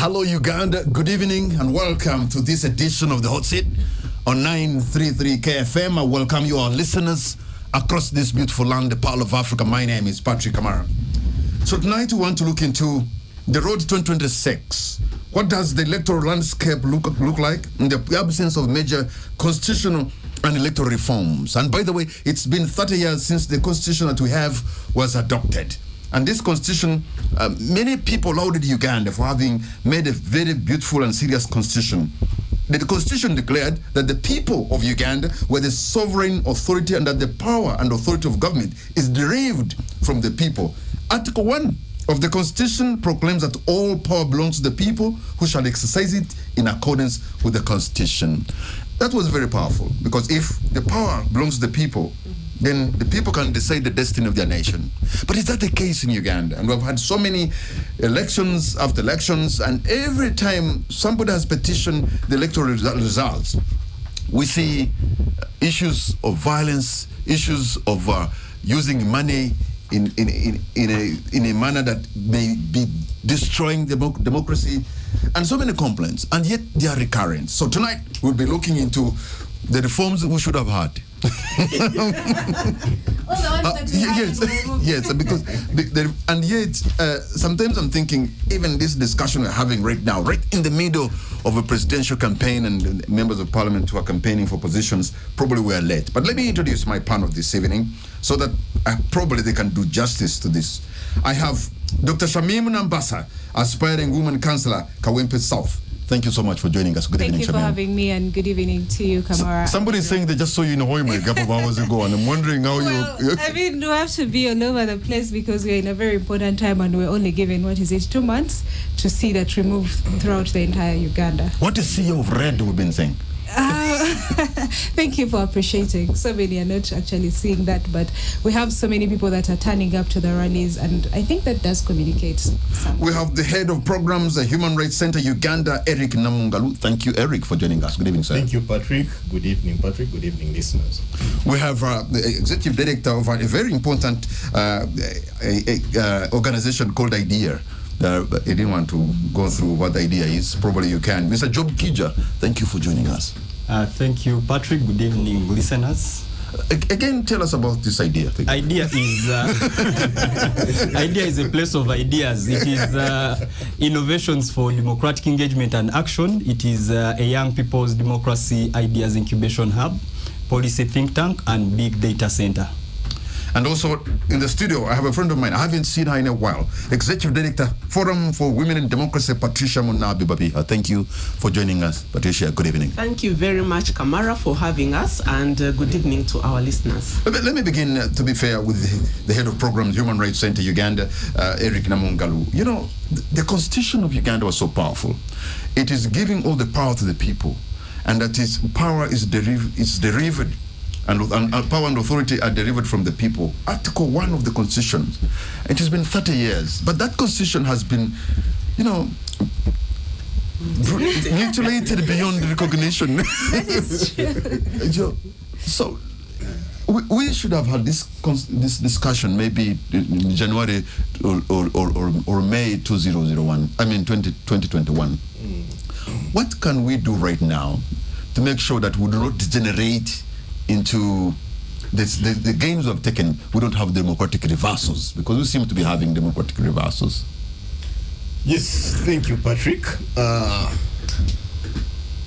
Hello, Uganda. Good evening and welcome to this edition of the Hotseat on 933 KFM. I welcome you, our listeners, across this beautiful land, the Pearl of Africa. My name is Patrick Kamara. So tonight we want to look into the road to 2026. What does the electoral landscape look like in the absence of major constitutional and electoral reforms? And by the way, it's been 30 years since the constitution that we have was adopted. And this constitution, many people lauded Uganda for having made a very beautiful and serious constitution. The constitution declared that the people of Uganda were the sovereign authority and that the power and authority of government is derived from the people. Article 1 of the constitution proclaims that all power belongs to the people who shall exercise it in accordance with the constitution. That was very powerful because if the power belongs to the people, then the people can decide the destiny of their nation. But is that the case in Uganda? And we've had so many elections after elections, and every time somebody has petitioned the electoral results, we see issues of violence, issues of using money in a manner that may be destroying democracy, and so many complaints, and yet they are recurrent. So tonight we'll be looking into the reforms that we should have had. Yes, because and yet sometimes I'm thinking even this discussion we're having right now, right in the middle of a presidential campaign, and members of parliament who are campaigning for positions probably were late. But let me introduce my panel this evening so that probably they can do justice to this. I have Dr. Shamim Nambasa, aspiring woman councillor, Kawempe South. Thank you so much for joining us. Good evening, Thank you for having me, and good evening to you, Kamara. Somebody is saying they just saw you in Hoima a couple of hours ago, and I'm wondering how you... I mean, we have to be all over the place because we're in a very important time, and we're only given, 2 months to see that removed throughout the entire Uganda. What is CEO of Red we've been saying? Thank you for appreciating. So many are not actually seeing that, but we have so many people that are turning up to the rallies, and I think that does communicate something. We have the head of programs, the Human Rights Center Uganda, Eric Namungalu. Thank you, Eric, for joining us. Good evening, sir. Thank you, Patrick. Good evening, Patrick. Good evening, listeners. We have the executive director of a very important organization called IDEA. I didn't want to go through what the idea is. Probably you can. Mr. Job Kija, thank you for joining us. Thank you, Patrick. Good evening, listeners. Again, tell us about this idea. Idea is idea is a place of ideas. It is innovations for democratic engagement and action. It is a young people's democracy ideas incubation hub, policy think tank, and big data center. And also in the studio, I have a friend of mine. I haven't seen her in a while. Executive Director, Forum for Women in Democracy, Patricia Munabi Babiha. Thank you for joining us, Patricia. Good evening. Thank you very much, Kamara, for having us, and good evening to our listeners. Let me begin, to be fair, with the head of programs, Human Rights Center Uganda, Eric Namungalu. You know, the constitution of Uganda was so powerful. It is giving all the power to the people, and that its power is derived. And power and authority are derived from the people. Article 1 of the Constitution. It has been 30 years, but that Constitution has been, mutilated beyond recognition. That is true. So we should have had this discussion maybe in January or May 2001. I mean 2021. What can we do right now to make sure that we do not degenerate into the gains we have taken? We don't have democratic reversals, because we seem to be having democratic reversals. Yes, thank you, Patrick.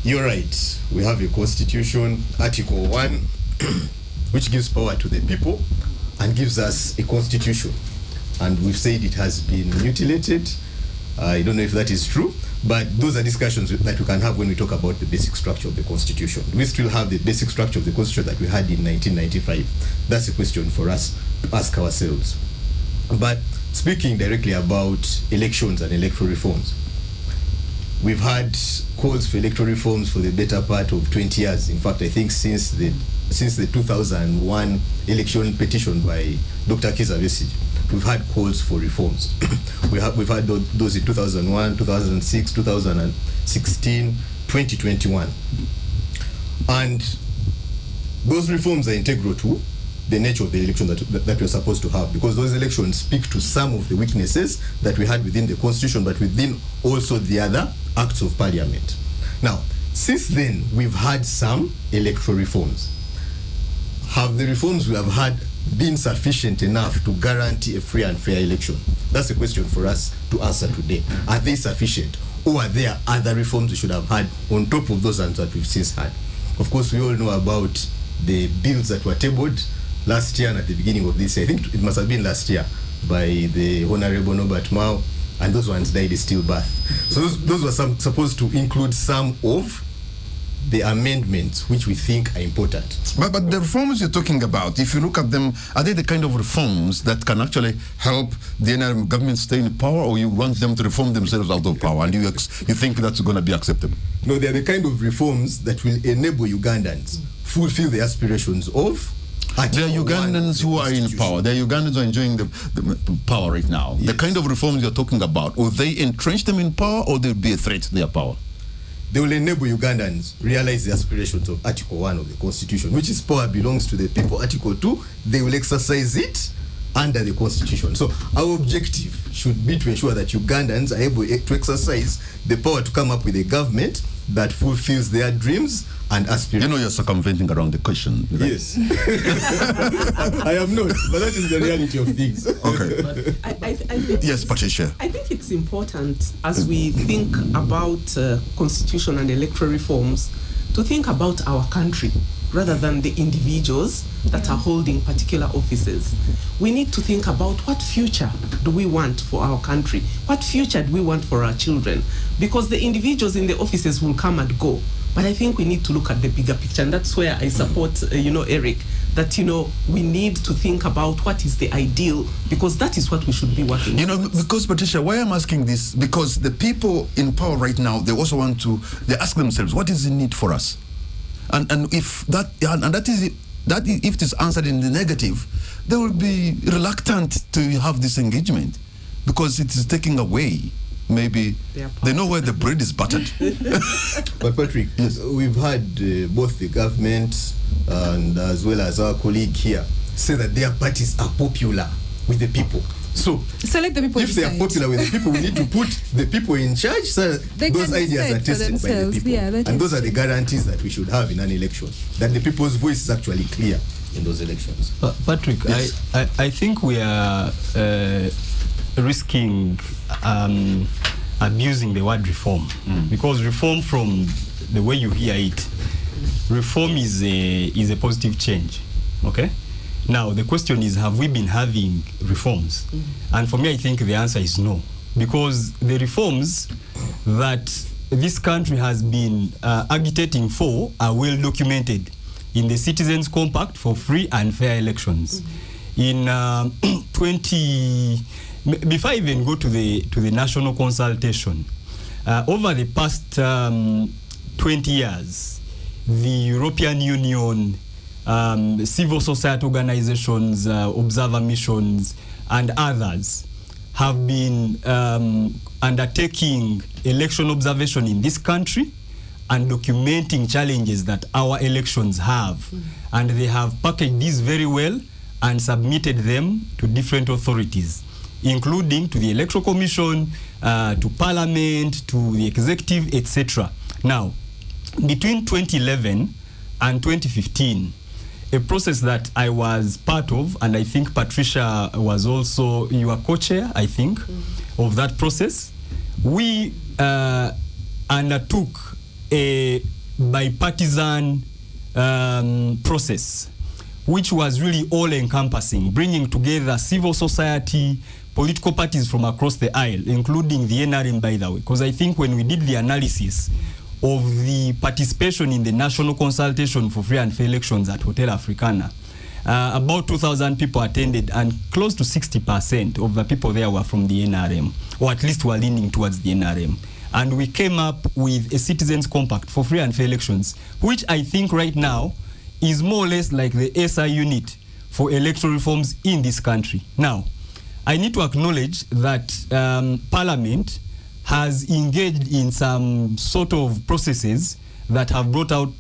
You're right. We have a constitution, Article 1, which gives power to the people and gives us a constitution. And we've said it has been mutilated. I don't know if that is true, but those are discussions that we can have when we talk about the basic structure of the Constitution. We still have the basic structure of the Constitution that we had in 1995. That's a question for us to ask ourselves. But speaking directly about elections and electoral reforms, we've had calls for electoral reforms for the better part of 20 years. In fact, I think since the 2001 election petition by Dr. Kizza Besigye, we've had calls for reforms. We've had those in 2001, 2006, 2016, 2021. And those reforms are integral to the nature of the election that we're supposed to have, because those elections speak to some of the weaknesses that we had within the constitution, but within also the other acts of parliament. Now, since then, we've had some electoral reforms. Have the reforms we have had been sufficient enough to guarantee a free and fair election? That's a question for us to answer today. Are they sufficient, or are there other reforms we should have had on top of those ones that we've since had? Of course, we all know about the bills that were tabled last year and at the beginning of this year. I think it must have been last year by the Honorable Norbert Mao, and those ones died in stillbirth. So those were supposed to include some of the amendments which we think are important. But the reforms you're talking about, if you look at them, are they the kind of reforms that can actually help the NRM government stay in power, or you want them to reform themselves out of power, and you think that's going to be acceptable? No, they're the kind of reforms that will enable Ugandans fulfill the aspirations of. There are Ugandans who are in power. There are Ugandans who are enjoying the power right now. Yes. The kind of reforms you're talking about, will they entrench them in power, or they'll be a threat to their power? They will enable Ugandans realize the aspirations of Article 1 of the Constitution, which is power belongs to the people. Article 2, they will exercise it under the Constitution. So our objective should be to ensure that Ugandans are able to exercise the power to come up with a government that fulfills their dreams and aspirations. You know, you're circumventing around the question, right? Yes. I am not, but that is the reality of things. Okay. I think yes, Patricia. I think it's important, as we think about constitution and electoral reforms, to think about our country rather than the individuals that are holding particular offices. We need to think about what future do we want for our country? What future do we want for our children? Because the individuals in the offices will come and go. But I think we need to look at the bigger picture, and that's where I support, Eric, that, we need to think about what is the ideal, because that is what we should be working towards. Because, Patricia, why I'm asking this, because the people in power right now, they also they ask themselves, what is the need for us? And if if it is answered in the negative, they will be reluctant to have this engagement, because it is taking away. Maybe they know where the bread is buttered. But Patrick, yes, we've had both the government and as well as our colleague here say that their parties are popular with the people. So let the people if they are popular with the people, we need to put the people in charge so that those ideas are tested by the people. Yeah, and those are the guarantees that we should have in an election, that the people's voice is actually clear in those elections. Patrick, yes. I think we are risking abusing the word reform, because reform, from the way you hear it, reform is a positive change. Okay. Now the question is, have we been having reforms? And for me, I think the answer is no, because the reforms that this country has been agitating for are well documented in the Citizens Compact for free and fair elections. In before I even go to the national consultation, over the past 20 years, the European Union, civil society organizations, observer missions, and others have been undertaking election observation in this country and documenting challenges that our elections have. And they have packaged these very well and submitted them to different authorities, including to the Electoral Commission, to Parliament, to the Executive, etc. Now, between 2011 and 2015, a process that I was part of, and I think Patricia was also, you were co-chair, I think, of that process, we undertook a bipartisan process, which was really all-encompassing, bringing together civil society, political parties from across the aisle, including the NRM, by the way, because I think when we did the analysis of the participation in the national consultation for free and fair elections at Hotel Africana, about 2,000 people attended, and close to 60% of the people there were from the NRM, or at least were leaning towards the NRM. And we came up with a Citizens Compact for free and fair elections, which I think right now is more or less like the SI unit for electoral reforms in this country. Now, I need to acknowledge that Parliament has engaged in some sort of processes that have brought out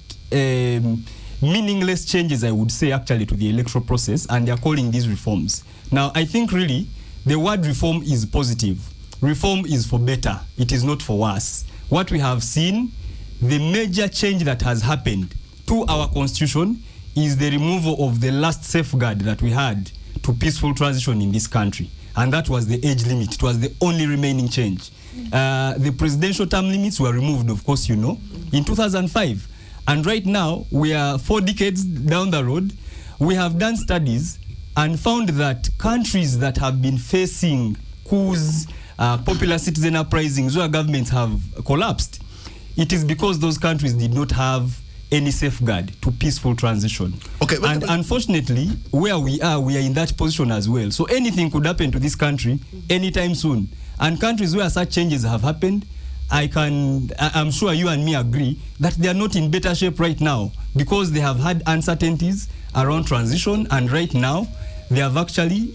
meaningless changes, I would say, actually, to the electoral process, and they're calling these reforms. Now, I think really the word reform is positive. Reform is for better. It is not for worse. What we have seen, the major change that has happened to our constitution is the removal of the last safeguard that we had to peaceful transition in this country. And that was the age limit. It was the only remaining change. The presidential term limits were removed, of course, you know, in 2005. And right now, we are 4 decades down the road. We have done studies and found that countries that have been facing coups, popular citizen uprisings, where governments have collapsed, it is because those countries did not have any safeguard to peaceful transition. Okay, and unfortunately, where we are in that position as well. So anything could happen to this country anytime soon. And countries where such changes have happened, I'm sure you and me agree that they are not in better shape right now because they have had uncertainties around transition, and right now they have actually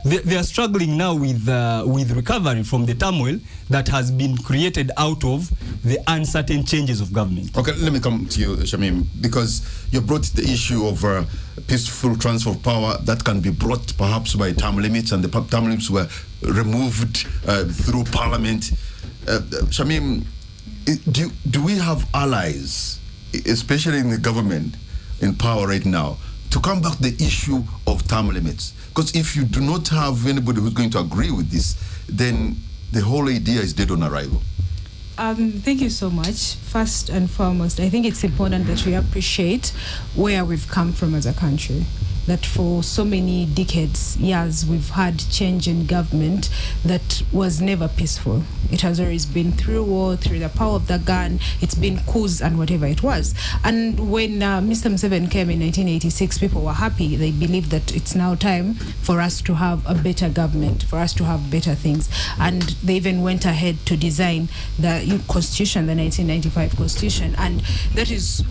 they are struggling now with recovery from the turmoil that has been created out of the uncertain changes of government. Okay, let me come to you, Shamim, because you brought the issue of peaceful transfer of power that can be brought perhaps by term limits, and the term limits were removed through parliament. Shamim, do we have allies, especially in the government in power right now, to come back the issue of term limits? Because if you do not have anybody who's going to agree with this, then the whole idea is dead on arrival. Thank you so much. First and foremost, I think it's important that we appreciate where we've come from as a country. That for so many decades, years, we've had change in government that was never peaceful. It has always been through war, through the power of the gun. It's been coups and whatever it was. And when Mr. Museveni came in 1986, people were happy. They believed that it's now time for us to have a better government, for us to have better things. And they even went ahead to design the Constitution, the 1995 Constitution. And that is,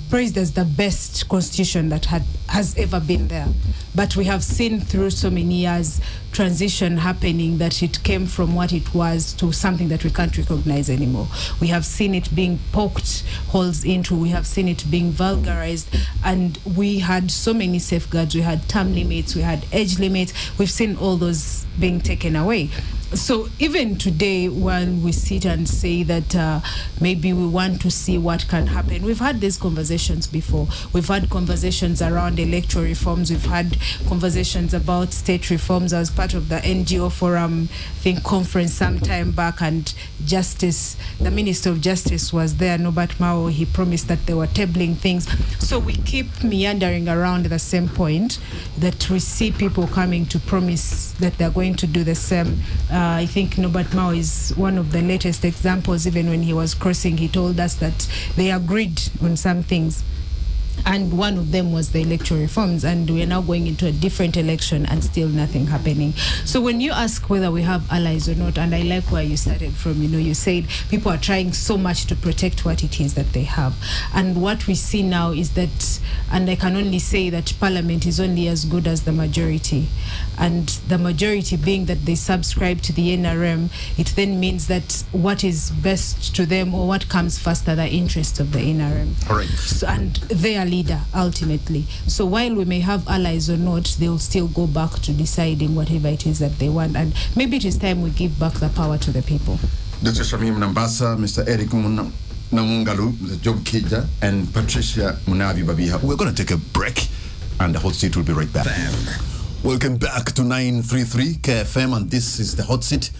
praised as the best constitution that has ever been there. But we have seen through so many years transition happening that it came from what it was to something that we can't recognize anymore. We have seen it being poked holes into, we have seen it being vulgarized, and we had so many safeguards. We had term limits, we had age limits. We've seen all those being taken away. So even today, when we sit and say that maybe we want to see what can happen, we've had these conversations before. We've had conversations around electoral reforms. We've had conversations about state reforms. I was part of the NGO Forum, conference some time back, and the Minister of Justice was there, Norbert Mao. He promised that they were tabling things. So we keep meandering around the same point, that we see people coming to promise that they're going to do the same. I think Norbert Mao is one of the latest examples. Even when he was crossing, he told us that they agreed on some things. And one of them was the electoral reforms, and we're now going into a different election and still nothing happening. So when you ask whether we have allies or not, and I like where you started from, you said people are trying so much to protect what it is that they have. And what we see now is that, and I can only say that Parliament is only as good as the majority. And the majority being that they subscribe to the NRM, it then means that what is best to them, or what comes first, are the interests of the NRM. All right. So, and they are leader ultimately. So while we may have allies or not, they'll still go back to deciding whatever it is that they want. And maybe it is time we give back the power to the people. Dr. Shamim Nambasa, Mr. Eric Namungalu, Mr. Job Kija, and Patricia Munavi Babiha. We're going to take a break, and the hot seat will be right back. Welcome back to 933 KFM, and this is the hot seat.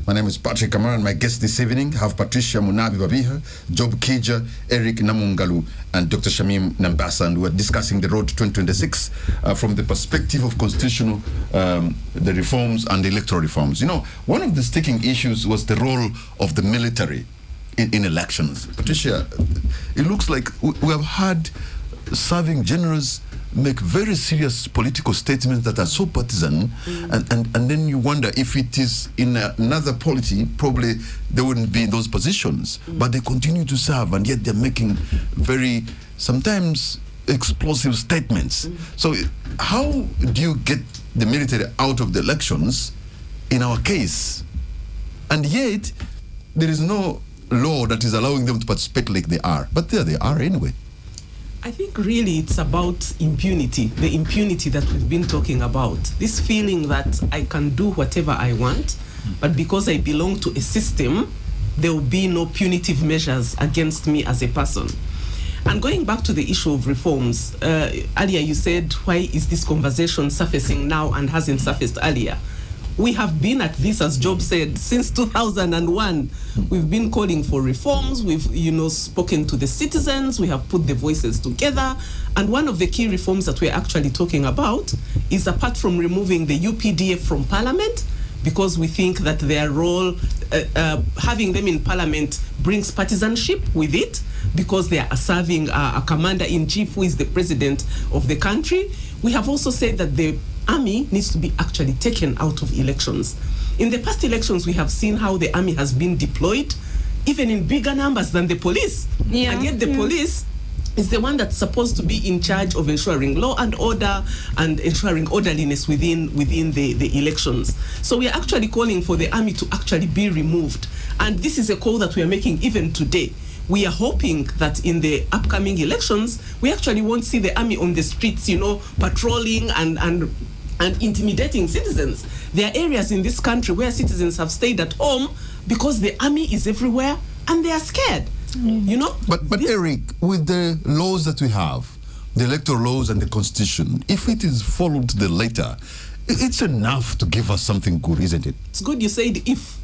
My name is Patrick Kamara, and my guests this evening have Patricia Munavi Babiha, Job Kija, Eric Namungalu, and Dr. Shamim Nambasa, and we're discussing the road to 2026 from the perspective of constitutional, the reforms and the electoral reforms. One of the sticking issues was the role of the military in elections. Patricia, it looks like we have had serving generals make very serious political statements that are so partisan, and then you wonder if it is in another polity, probably they wouldn't be in those positions, but they continue to serve, and yet they're making very, sometimes explosive statements. So how do you get the military out of the elections in our case? And yet there is no law that is allowing them to participate like they are. But there they are anyway. I think really it's about impunity, the impunity that we've been talking about. This feeling that I can do whatever I want, but because I belong to a system, there will be no punitive measures against me as a person. And going back to the issue of reforms, earlier you said, why is this conversation surfacing now and hasn't surfaced earlier? We have been at this, as Job said, since 2001. We've been calling for reforms. We've, spoken to the citizens. We have put the voices together. And one of the key reforms that we're actually talking about is, apart from removing the UPDF from Parliament, because we think that their role, having them in Parliament brings partisanship with it, because they are serving a commander-in-chief who is the president of the country. We have also said that the army needs to be actually taken out of elections. In the past elections, we have seen how the army has been deployed, even in bigger numbers than the police. Yeah. And yet the police is the one that's supposed to be in charge of ensuring law and order and ensuring orderliness within the elections. So we are actually calling for the army to actually be removed. And this is a call that we are making even today. We are hoping that in the upcoming elections, we actually won't see the army on the streets, patrolling and intimidating citizens. There are areas in this country where citizens have stayed at home because the army is everywhere and they are scared. But Eric, with the laws that we have, the electoral laws and the constitution, if it is followed to the letter, it's enough to give us something good, isn't it? It's good you said if.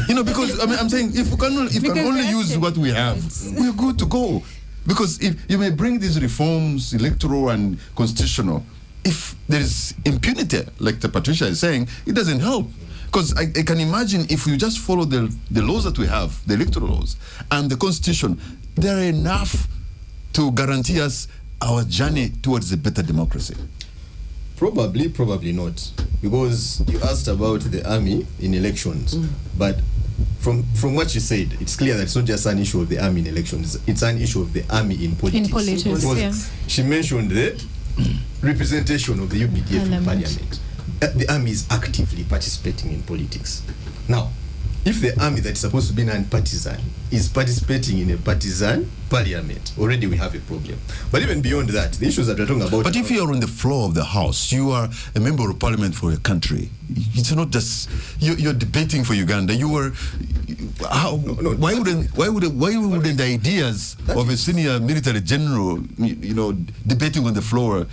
Because I'm saying if we can only use what we have, we're good to go. Because if you may bring these reforms, electoral and constitutional, if there is impunity, like the Patricia is saying, it doesn't help. Because I can imagine if we just follow the laws that we have, the electoral laws, and the constitution, they are enough to guarantee us our journey towards a better democracy. Probably not. Because you asked about the army in elections, but from what you said, it's clear that it's not just an issue of the army in elections, it's an issue of the army in politics. In politics, because yeah. she mentioned the representation of the UPDF in Parliament. The army is actively participating in politics. Now, if the army that is supposed to be non-partisan is participating in a partisan parliament, already we have a problem. But even beyond that, the issues that we're talking about... But if you're on the floor of the house, you are a member of parliament for a country. It's not just... You're debating for Uganda. You were... Why wouldn't the ideas of a senior military general, debating on the floor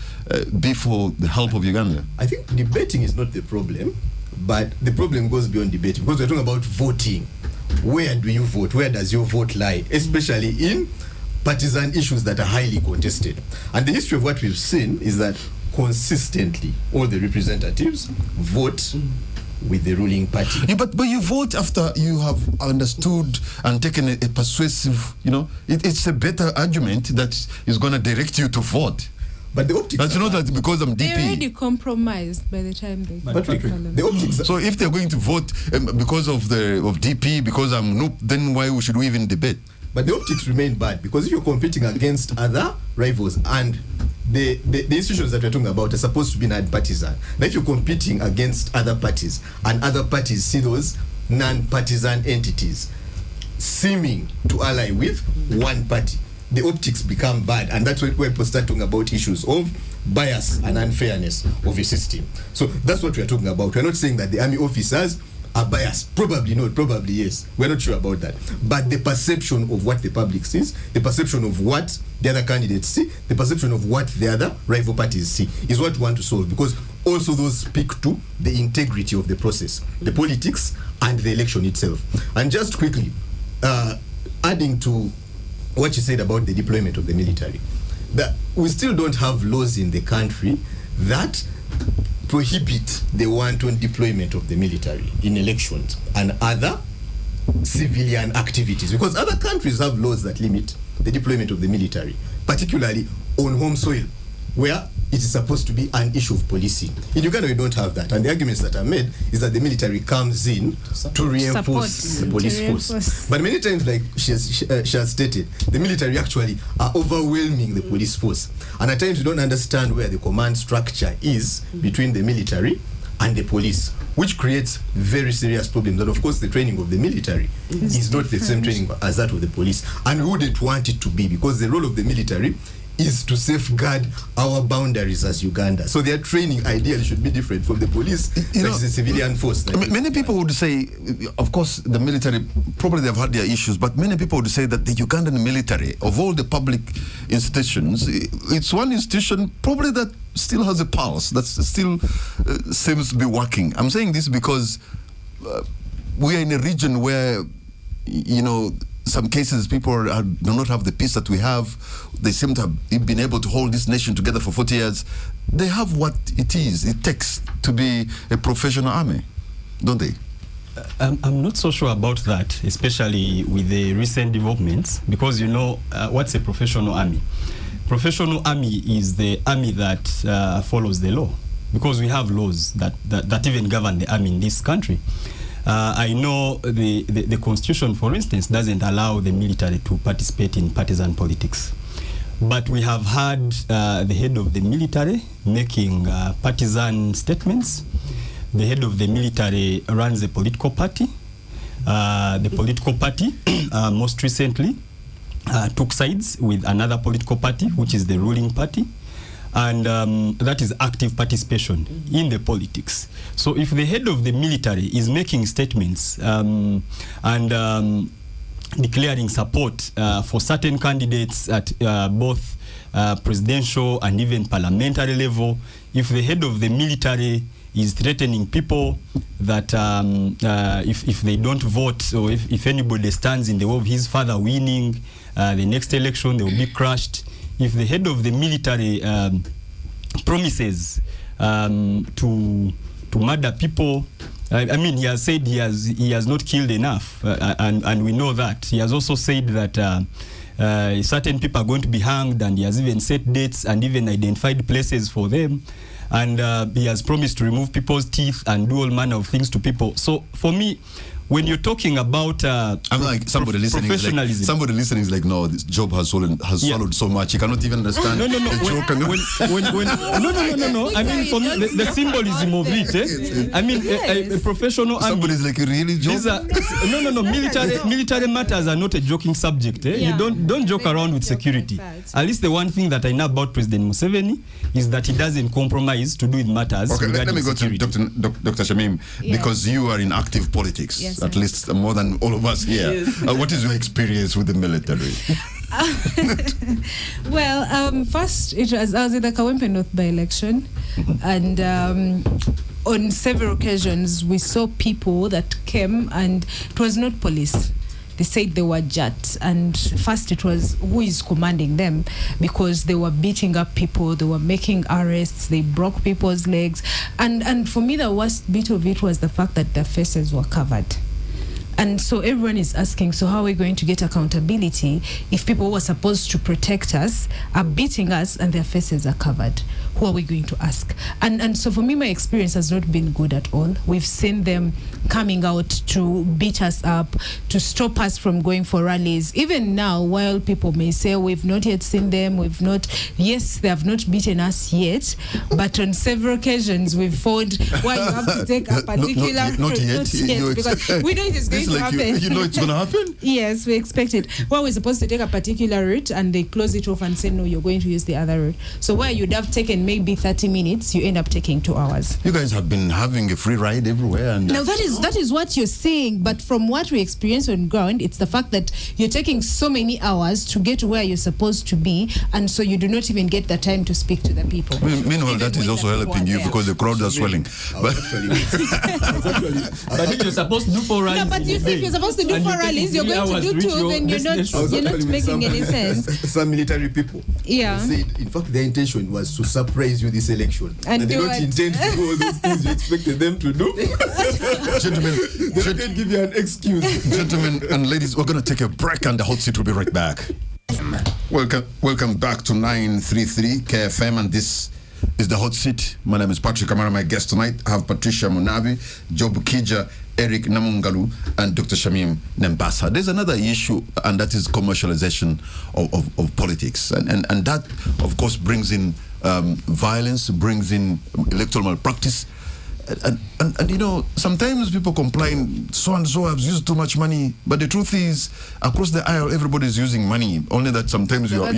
be for the help of Uganda? I think debating is not the problem. But the problem goes beyond debating, because we're talking about voting. Where do you vote? Where does your vote lie? Especially in partisan issues that are highly contested. And the history of what we've seen is that consistently all the representatives vote with the ruling party. Yeah, but you vote after you have understood and taken a persuasive, it's a better argument that is going to direct you to vote. But the optics... That's not that because I'm DP. They already compromised by the time they got to Parliament. The optics... So if they're going to vote because of DP, because I'm Noop, then why should we even debate? But the optics remain bad, because if you're competing against other rivals and the institutions that we're talking about are supposed to be non-partisan, but if you're competing against other parties and other parties see those non-partisan entities seeming to ally with one party, the optics become bad, and that's when people start talking about issues of bias and unfairness of a system. So that's what we're talking about. We're not saying that the army officers are biased. Probably not, probably yes. We're not sure about that. But the perception of what the public sees, the perception of what the other candidates see, the perception of what the other rival parties see is what we want to solve, because also those speak to the integrity of the process, the politics and the election itself. And just quickly, adding to what you said about the deployment of the military, that we still don't have laws in the country that prohibit the wanton deployment of the military in elections and other civilian activities, because other countries have laws that limit the deployment of the military, particularly on home soil, where it is supposed to be an issue of policing. In Uganda, we don't have that, and the arguments that are made is that the military comes in to reinforce the police force. But many times, like she has stated, the military actually are overwhelming the police force, and at times you don't understand where the command structure is between the military and the police, which creates very serious problems. And of course, the training of the military is not the same training as that of the police. And we wouldn't want it to be, because the role of the military is to safeguard our boundaries as Uganda. So their training ideally should be different from the police, that is a civilian force. Many people would say, of course, the military, probably they've had their issues, but many people would say that the Ugandan military, of all the public institutions, it's one institution probably that still has a pulse, that still seems to be working. I'm saying this because we are in a region where, you know, some cases people do not have the peace that we have. They seem to have been able to hold this nation together for 40 years. They have what it takes to be a professional army, don't they? I'm not so sure about that, especially with the recent developments, because you know, what's a professional army? Professional army is the army that follows the law, because we have laws that even govern the army in this country. I know the constitution, for instance, doesn't allow the military to participate in partisan politics. But we have had the head of the military making partisan statements. The head of the military runs a political party. The political party, most recently, took sides with another political party, which is the ruling party. And that is active participation in the politics. So if the head of the military is making statements and declaring support for certain candidates at both presidential and even parliamentary level, if the head of the military is threatening people that if they don't vote, or if anybody stands in the way of his father winning the next election, they will be crushed. If the head of the military promises to murder people, I mean, he has said he has not killed enough, and we know that. He has also said that certain people are going to be hanged, and he has even set dates and even identified places for them. And he has promised to remove people's teeth and do all manner of things to people. So for me, when you're talking about I'm like somebody listening is like, no, this Job has swallowed so much he cannot even understand no. the joke. No. I mean, for me, the symbolism of it. I mean, a professional army. Somebody's like, really, Job? No. Military matters are not a joking subject. You don't joke around with security. At least the one thing that I know about President Museveni is that he doesn't compromise to do with matters. Okay, let me go security. to Dr. Shamim, because you are in active politics. Yes. At least more than all of us here. Yes. What is your experience with the military? Well, first, I was in the Kawempe North by-election, and on several occasions we saw people that came, and it was not police. They said they were JAT, and first it was who is commanding them, because they were beating up people, they were making arrests, they broke people's legs, and for me the worst bit of it was the fact that their faces were covered. And so everyone is asking, so how are we going to get accountability if people who are supposed to protect us are beating us and their faces are covered? Who are we going to ask? And so for me, my experience has not been good at all. We've seen them coming out to beat us up, to stop us from going for rallies. Even now, while people may say, we've not yet seen them, yes, they have not beaten us yet, but on several occasions we've found why you have to take a particular not yet, because we know it is going to happen. You know it's going to happen? Yes, we expect it. Well, we're supposed to take a particular route and they close it off and say, no, you're going to use the other route. So where you'd have taken maybe 30 minutes, you end up taking 2 hours. You guys have been having a free ride everywhere. And now that is what you're saying, but from what we experience on ground, it's the fact that you're taking so many hours to get to where you're supposed to be, and so you do not even get the time to speak to the people. Meanwhile, that is also helping you because the crowd are swelling. But if you're supposed to do 4 rallies, but you see, if you're supposed to do 4 rallies, you're going to do 2, then you're not making any sense. Some military people said, in fact, their intention was to surprise you this election, and they don't intend to do all those things you expected them to do. Gentlemen, they can give you an excuse. Gentlemen and ladies, we're going to take a break, and the hot seat will be right back. Welcome back to 933 KFM, and this is the hot seat. My name is Patrick Kamara. My guest tonight, I have Patricia Munabi, Job Kija, Eric Namungalu, and Dr. Shamim Nembasa. There's another issue, and that is commercialization of politics. And that, of course, brings in violence, brings in electoral malpractice. And you know, sometimes people complain, so and so has used too much money, but the truth is, across the aisle, everybody is using money. Only that sometimes but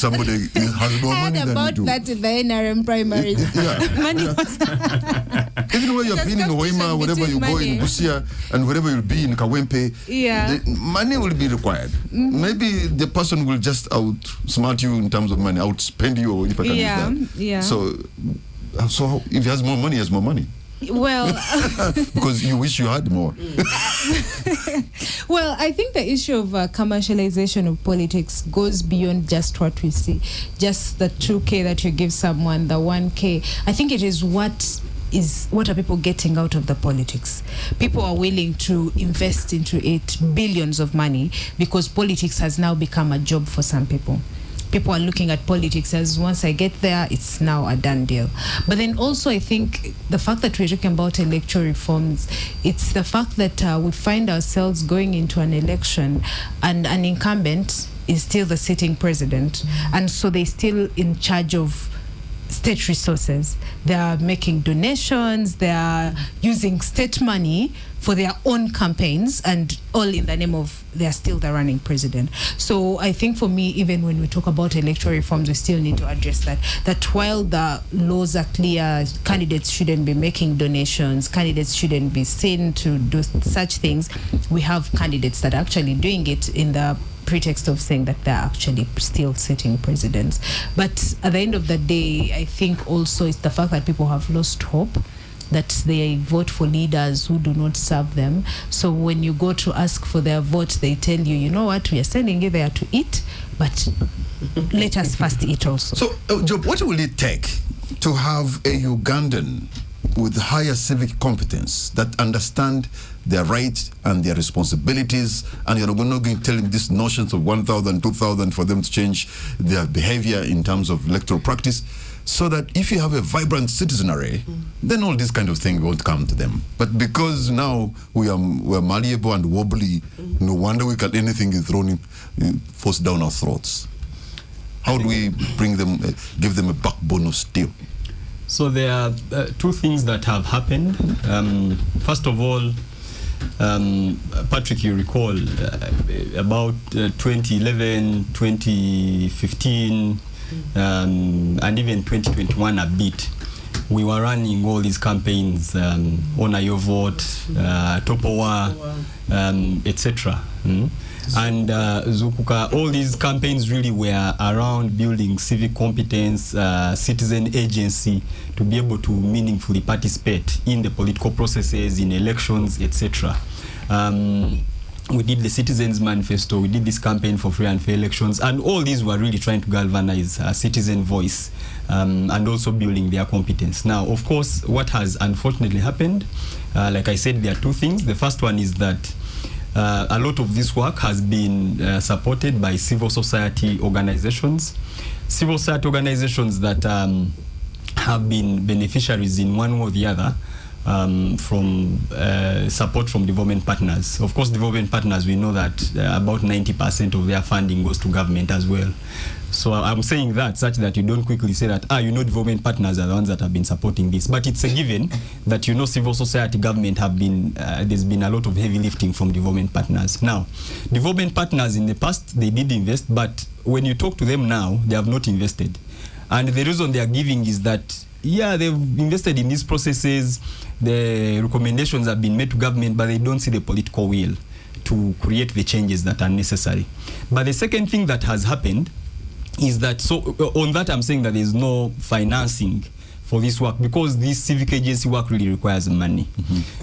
somebody has more money than you do. I heard about that in the NRM primaries. Money was even when you're being in Hoima, wherever you go in Busia, and wherever you'll be in Kawempe, the money will be required. Maybe the person will just outsmart you in terms of money, outspend you, or if I can use that. So if he has more money, he has more money. Well, because you wish you had more. Well, I think the issue of commercialization of politics goes beyond just what we see, just the 2K that you give someone, the 1K. I think it is what are people getting out of the politics? People are willing to invest into it billions of money because politics has now become a job for some people. People are looking at politics as once I get there, it's now a done deal. But then also I think the fact that we're talking about electoral reforms, it's the fact that we find ourselves going into an election and an incumbent is still the sitting president. And so they're still in charge of state resources. They are making donations, they are using state money for their own campaigns, and all in the name of they're still the running president. So I think for me, even when we talk about electoral reforms, we still need to address that while the laws are clear, candidates shouldn't be making donations, candidates shouldn't be seen to do such things, we have candidates that are actually doing it in the pretext of saying that they're actually still sitting presidents. But at the end of the day, I think also it's the fact that people have lost hope, that they vote for leaders who do not serve them. So when you go to ask for their vote, they tell you, you know what, we are sending you there to eat, but let us first eat also. So, Job, what will it take to have a Ugandan with higher civic competence that understand their rights and their responsibilities, and you're not going to tell them these notions of 1,000, 2,000 for them to change their behavior in terms of electoral practice, so that if you have a vibrant citizenry, then all this kind of thing won't come to them. But because now we're malleable and wobbly, no wonder anything is thrown forced down our throats. How do we bring them, give them a backbone of steel? So there are two things that have happened. First of all, Patrick, you recall about 2011, 2015, and even 2021 a bit, we were running all these campaigns, Honor Your Vote, Topowa, etc. And Zukuka, all these campaigns really were around building civic competence, citizen agency, to be able to meaningfully participate in the political processes, in elections, etc. We did the Citizens Manifesto, we did this campaign for free and fair elections, and all these were really trying to galvanize a citizen voice and also building their competence. Now, of course, what has unfortunately happened, like I said, there are two things. The first one is that a lot of this work has been supported by civil society organizations. Civil society organizations that have been beneficiaries in one way or the other from support from development partners. Of course, development partners, we know that about 90% of their funding goes to government as well. So I'm saying that such that you don't quickly say that, development partners are the ones that have been supporting this. But it's a given that, civil society, government have been, there's been a lot of heavy lifting from development partners. Now, development partners in the past, they did invest, but when you talk to them now, they have not invested. And the reason they are giving is that, they've invested in these processes, the recommendations have been made to government, but they don't see the political will to create the changes that are necessary. But the second thing that has happened is that, so on that I'm saying that there's no financing for this work because this civic agency work really requires money.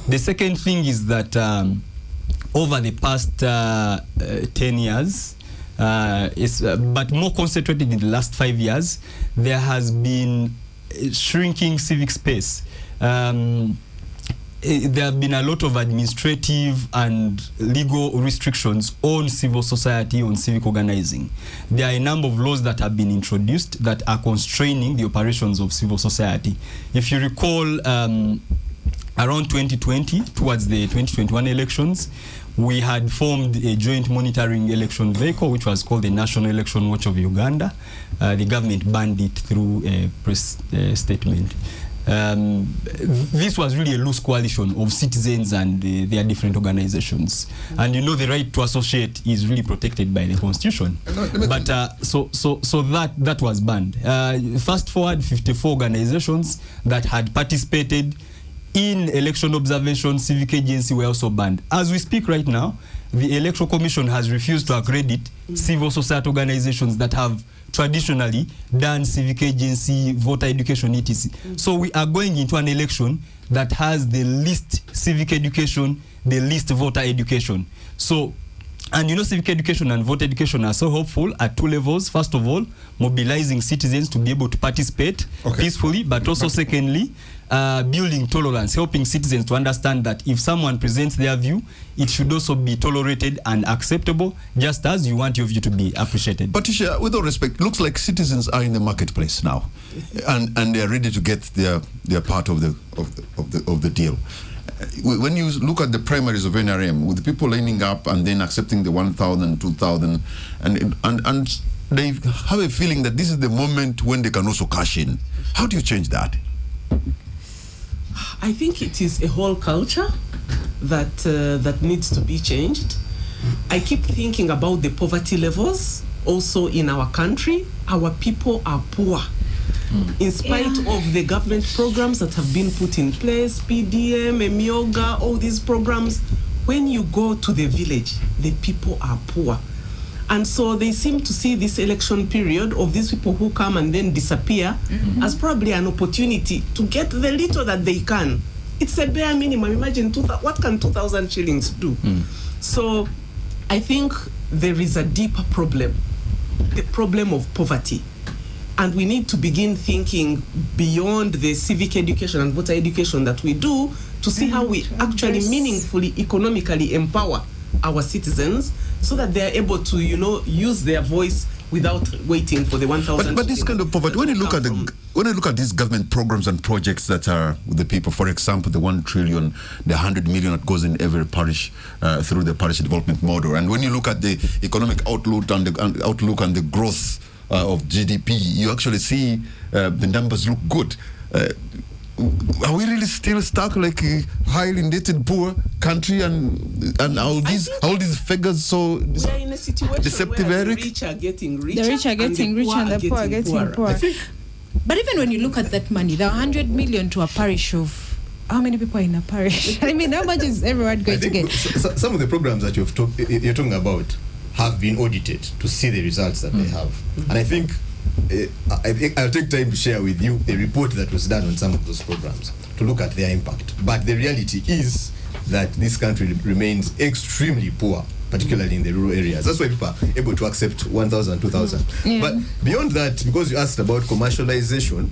The second thing is that over the past 10 years, but more concentrated in the last 5 years, there has been shrinking civic space. There have been a lot of administrative and legal restrictions on civil society, on civic organizing. There are a number of laws that have been introduced that are constraining the operations of civil society. If you recall, around 2020, towards the 2021 elections, we had formed a joint monitoring election vehicle, which was called the National Election Watch of Uganda. The government banned it through a press statement. this was really a loose coalition of citizens and their different organizations. And you know, the right to associate is really protected by the Constitution. But so that was banned. Fast forward, 54 organizations that had participated in election observation, civic agency were also banned. As we speak right now, the Electoral Commission has refused to accredit civil society organizations that have traditionally done civic agency, voter education, etc. So we are going into an election that has the least civic education, the least voter education. So, and you know, civic education and voter education are so hopeful at two levels. First of all, mobilizing citizens to be able to participate peacefully, but also secondly, building tolerance, helping citizens to understand that if someone presents their view, it should also be tolerated and acceptable, just as you want your view to be appreciated. Patricia, with all respect, looks like citizens are in the marketplace now, and they are ready to get their part of the deal. When you look at the primaries of NRM, with people lining up and then accepting the 1,000, 2,000, and they have a feeling that this is the moment when they can also cash in. How do you change that? I think it is a whole culture that needs to be changed. I keep thinking about the poverty levels also in our country. Our people are poor. In spite of the government programs that have been put in place, PDM, Emioga, all these programs, when you go to the village, the people are poor. And so they seem to see this election period of these people who come and then disappear as probably an opportunity to get the little that they can. It's a bare minimum. Imagine what can 2,000 shillings do? So I think there is a deeper problem, the problem of poverty. And we need to begin thinking beyond the civic education and voter education that we do to see how we actually meaningfully, economically empower our citizens so that they are able to, use their voice without waiting for the 1,000. But this kind of poverty, when you look at these government programs and projects that are with the people, for example, the 1 trillion, the 100 million that goes in every parish through the parish development model, and when you look at the economic outlook and the growth of GDP, you actually see the numbers look good. Are we really still stuck like a highly indebted poor country and all these figures so we are in a situation deceptive, where Eric? the rich are getting richer, The rich are getting richer and the poor are getting poorer. But even when you look at that money, there are 100 million to a parish of how many people are in a parish? I mean, how much is everyone going to get? Some of the programs that you're talking about have been audited to see the results that they have. And I think I'll take time to share with you a report that was done on some of those programs to look at their impact. But the reality is that this country remains extremely poor, particularly in the rural areas. That's why people are able to accept 1,000, 2,000. But beyond that, because you asked about commercialization,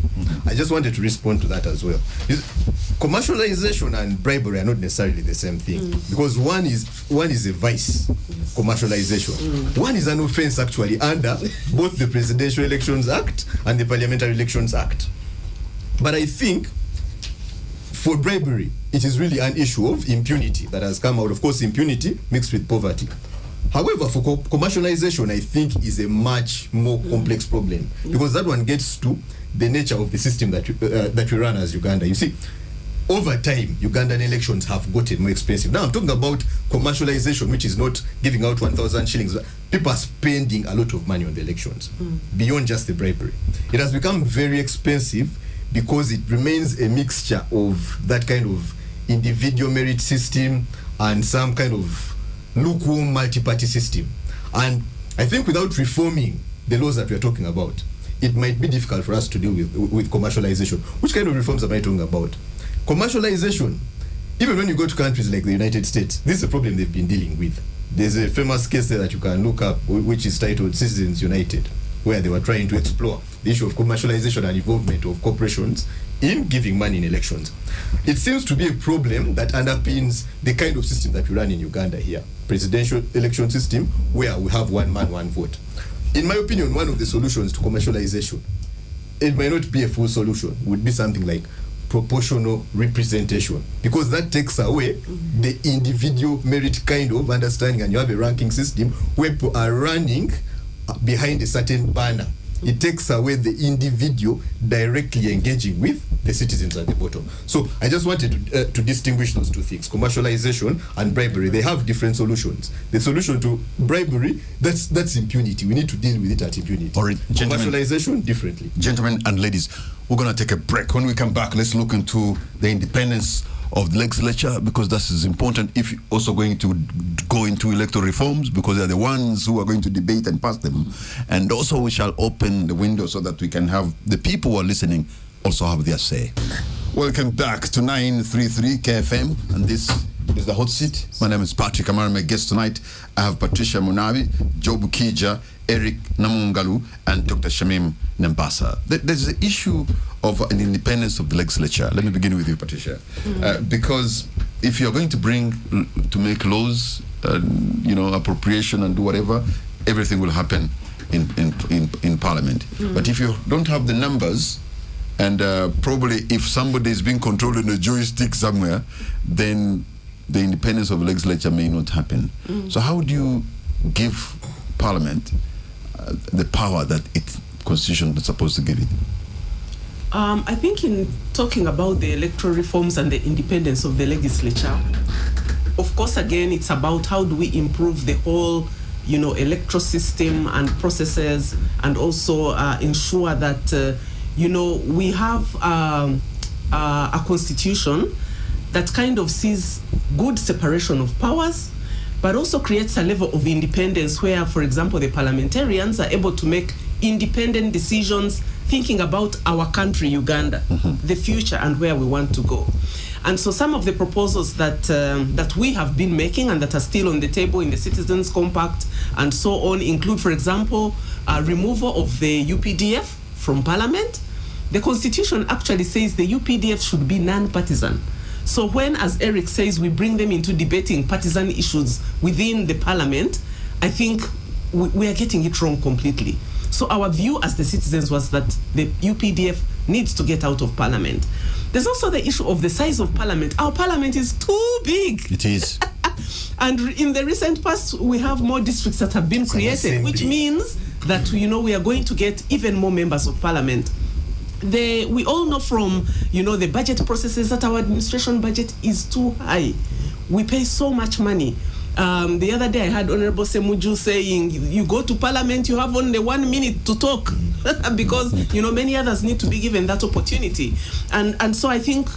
I just wanted to respond to that as well. Commercialization and bribery are not necessarily the same thing, because one is a vice, commercialization. One is an offense actually under both the Presidential Elections Act and the Parliamentary Elections Act. But I think for bribery, it is really an issue of impunity that has come out. Of course, impunity mixed with poverty. However, for commercialization, I think is a much more complex problem, because that one gets to the nature of the system that we run as Uganda. You see, over time, Ugandan elections have gotten more expensive. Now I'm talking about commercialization, which is not giving out 1,000 shillings. People are spending a lot of money on the elections, beyond just the bribery. It has become very expensive because it remains a mixture of that kind of individual merit system and some kind of lukewarm multi-party system. And I think without reforming the laws that we are talking about, it might be difficult for us to deal with commercialization. Which kind of reforms am I talking about? Commercialization, even when you go to countries like the United States, this is a problem they've been dealing with. There's a famous case there that you can look up, which is titled Citizens United, where they were trying to explore the issue of commercialization and involvement of corporations in giving money in elections. It seems to be a problem that underpins the kind of system that we run in Uganda here, presidential election system, where we have one man, one vote. In my opinion, one of the solutions to commercialization, it might not be a full solution, would be something like proportional representation, because that takes away the individual merit kind of understanding, and you have a ranking system where people are running behind a certain banner. It takes away the individual directly engaging with the citizens at the bottom. So I just wanted to distinguish those two things, commercialization and bribery. They have different solutions. The solution to bribery, that's impunity. We need to deal with it at impunity. All right, gentlemen. Commercialization, differently. Gentlemen and ladies, we're going to take a break. When we come back, let's look into the independence of the legislature, because that is important if you're also going to go into electoral reforms, because they're the ones who are going to debate and pass them. And also we shall open the window so that we can have the people who are listening also have their say. Welcome back to 933 KFM, and this is the Hot Seat. My name is Patrick Amara. My guest tonight, I have Patricia Munabi, Job Kija, Eric Namungalu, and Dr. Shamim Nambasa. There's the issue of an independence of the legislature. Let me begin with you, Patricia. Because if you're going to make laws, appropriation and do whatever, everything will happen in Parliament. But if you don't have the numbers, and probably if somebody is being controlled in a joystick somewhere, then the independence of the legislature may not happen. So how do you give Parliament the power that its constitution is supposed to give it? I think in talking about the electoral reforms and the independence of the legislature, of course, again, it's about how do we improve the whole, electoral system and processes, and also ensure that, we have a constitution that kind of sees good separation of powers, but also creates a level of independence where, for example, the parliamentarians are able to make independent decisions thinking about our country, Uganda, the future and where we want to go. And so some of the proposals that we have been making and that are still on the table in the Citizens Compact and so on include, for example, removal of the UPDF from Parliament. The Constitution actually says the UPDF should be non-partisan. So when, as Eric says, we bring them into debating partisan issues within the Parliament, I think we are getting it wrong completely. So our view as the citizens was that the UPDF needs to get out of Parliament. There's also the issue of the size of Parliament. Our Parliament is too big. It is. And in the recent past, we have more districts that have been created, which means that, we are going to get even more members of Parliament. We all know from, the budget processes that our administration budget is too high. We pay so much money. The other day I had Honorable Semuju saying, you go to Parliament, you have only 1 minute to talk because, many others need to be given that opportunity. And so I think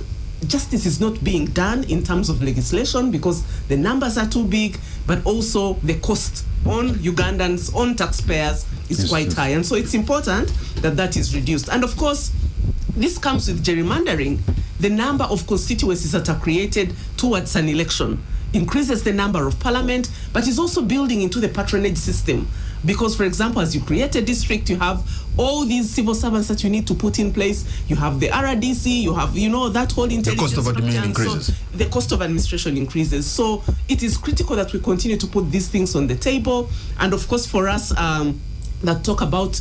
justice is not being done in terms of legislation because the numbers are too big, but also the cost on Ugandans, on taxpayers is quite high. And so it's important that is reduced. And of course, this comes with gerrymandering. The number of constituencies that are created towards an election increases the number of Parliament, but is also building into the patronage system. Because, for example, as you create a district, you have all these civil servants that you need to put in place. You have the RDC, you have, that whole intelligence. The cost of administration increases. So the cost of administration increases. So it is critical that we continue to put these things on the table. And of course, for us, that talk about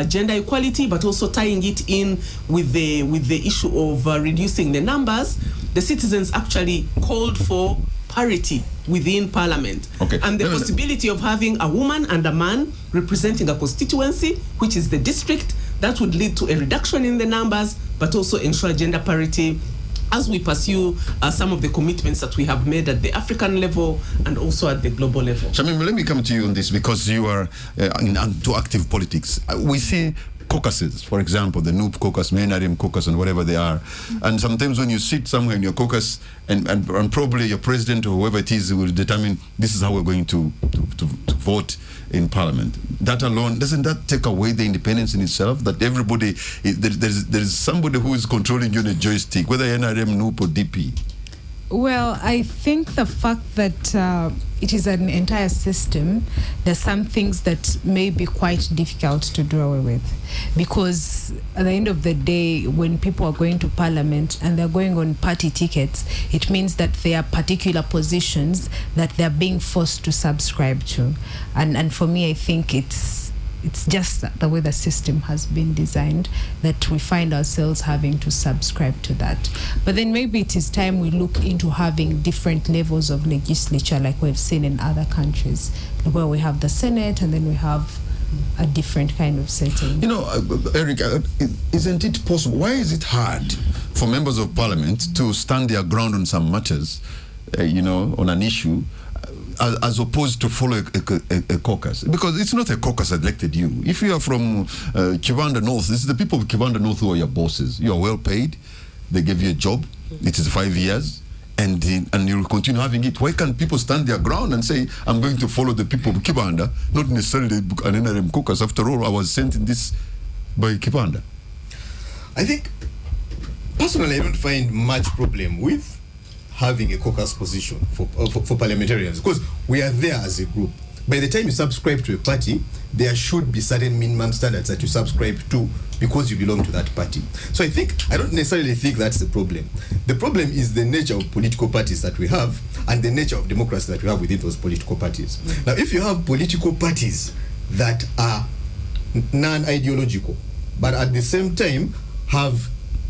gender equality, but also tying it in with the issue of reducing the numbers, the citizens actually called for parity within Parliament. Okay. And the possibility of having a woman and a man representing a constituency, which is the district, that would lead to a reduction in the numbers, but also ensure gender parity as we pursue some of the commitments that we have made at the African level and also at the global level. Shamim, let me come to you on this because you are into active politics. We see caucuses, for example, the Noop caucus, Mainarim caucus, and whatever they are. And sometimes when you sit somewhere in your caucus, and probably your president or whoever it is will determine this is how we're going to vote in Parliament. That alone, doesn't that take away the independence in itself? That everybody, there's somebody who is controlling you on a joystick, whether NRM, Noop, or DP? Well, I think the fact that it is an entire system, there's some things that may be quite difficult to do away with. Because at the end of the day, when people are going to Parliament and they're going on party tickets, it means that there are particular positions that they're being forced to subscribe to. And for me, I think it's just the way the system has been designed that we find ourselves having to subscribe to that. But then maybe it is time we look into having different levels of legislature like we've seen in other countries, where we have the Senate and then we have a different kind of setting. You know, Eric, isn't it possible? Why is it hard for members of parliament to stand their ground on some matters, on an issue, as opposed to follow a caucus? Because it's not a caucus that elected you. If you are from Kibanda North, this is the people of Kibanda North who are your bosses. You are well paid. They gave you a job. It is 5 years. And you'll continue having it. Why can't people stand their ground and say, I'm going to follow the people of Kibanda, not necessarily an NRM caucus? After all, I was sent in this by Kibanda. I think, personally, I don't find much problem with having a caucus position for parliamentarians, because we are there as a group. By the time you subscribe to a party, there should be certain minimum standards that you subscribe to because you belong to that party. So I don't necessarily think that's the problem. The problem is the nature of political parties that we have and the nature of democracy that we have within those political parties. Now, if you have political parties that are non-ideological, but at the same time have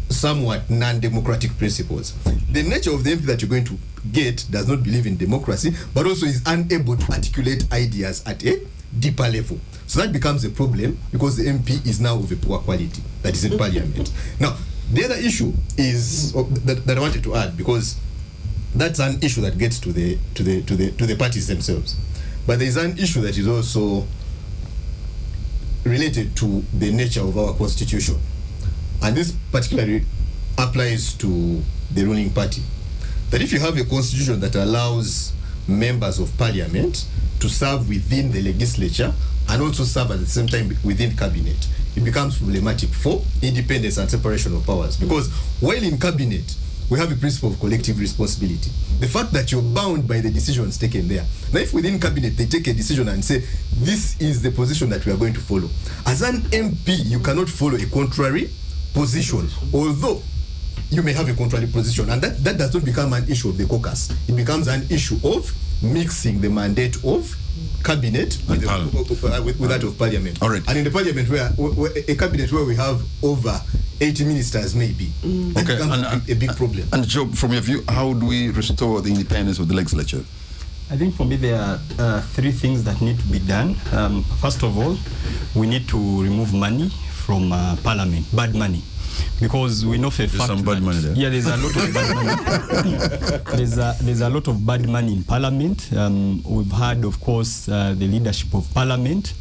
somewhat non-democratic principles, the nature of the MP that you're going to get does not believe in democracy, but also is unable to articulate ideas at a deeper level. So that becomes a problem because the MP is now of a poor quality that is in parliament. Now, the other issue is that I wanted to add, because that's an issue that gets to the parties themselves. But there is an issue that is also related to the nature of our constitution. And this particularly applies to the ruling party. That if you have a constitution that allows members of parliament to serve within the legislature and also serve at the same time within cabinet, it becomes problematic for independence and separation of powers. Because while in cabinet, we have a principle of collective responsibility. The fact that you're bound by the decisions taken there. Now, if within cabinet they take a decision and say, this is the position that we are going to follow, as an MP, you cannot follow a contrary position, although you may have a contrary position, and that does not become an issue of the caucus. It becomes an issue of mixing the mandate of cabinet with that of parliament. All right. And in the parliament, where a cabinet where we have over 80 ministers, maybe that becomes a big problem. And Job, from your view, how do we restore the independence of the legislature? I think for me there are three things that need to be done. First of all, we need to remove money from parliament, bad money. Because we know for a fact some bad money there. Yeah, there's a lot of bad money. There's a lot of bad money in parliament. We've had, of course, the leadership of parliament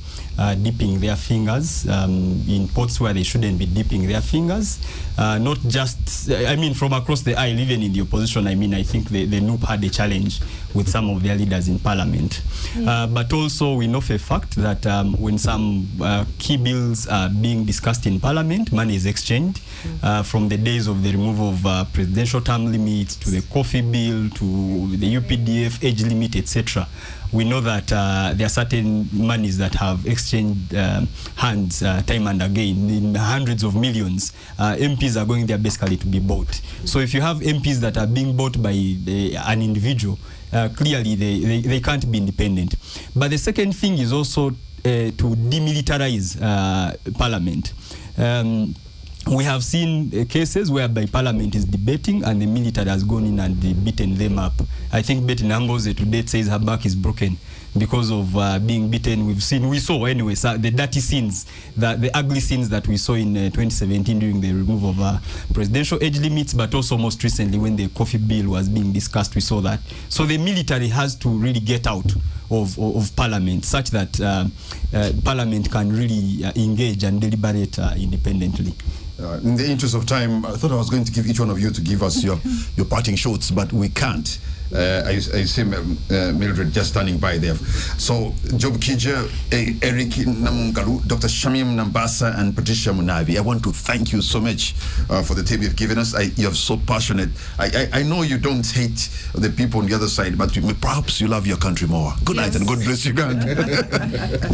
dipping their fingers in pots where they shouldn't be dipping their fingers. Not just, from across the aisle, even in the opposition, I think the NUP had a challenge with some of their leaders in parliament. But also we know for a fact that when some key bills are being discussed in parliament, money is exchanged. From the days of the removal of presidential term limits to the coffee bill to the UPDF age limit, etc. We know that there are certain monies that have exchanged hands time and again in hundreds of millions. MPs are going there basically to be bought. So if you have MPs that are being bought by an individual, clearly they can't be independent. But the second thing is also to demilitarize parliament. We have seen cases whereby parliament is debating and the military has gone in and beaten them up. I think Betty Namboze to date says her back is broken because of being beaten. We saw the dirty scenes, the ugly scenes that we saw in 2017 during the removal of presidential age limits, but also most recently when the coffee bill was being discussed, we saw that. So the military has to really get out of parliament such that parliament can really engage and deliberate independently. In the interest of time, I thought I was going to give each one of you to give us your parting shots, but we can't. I see Mildred just standing by there. So, Job Kija, Eric Namungalu, Dr. Shamim Nambasa, and Patricia Munabi, I want to thank you so much for the time you've given us. You're so passionate. I know you don't hate the people on the other side, but perhaps you love your country more. Good night and God bless you, God.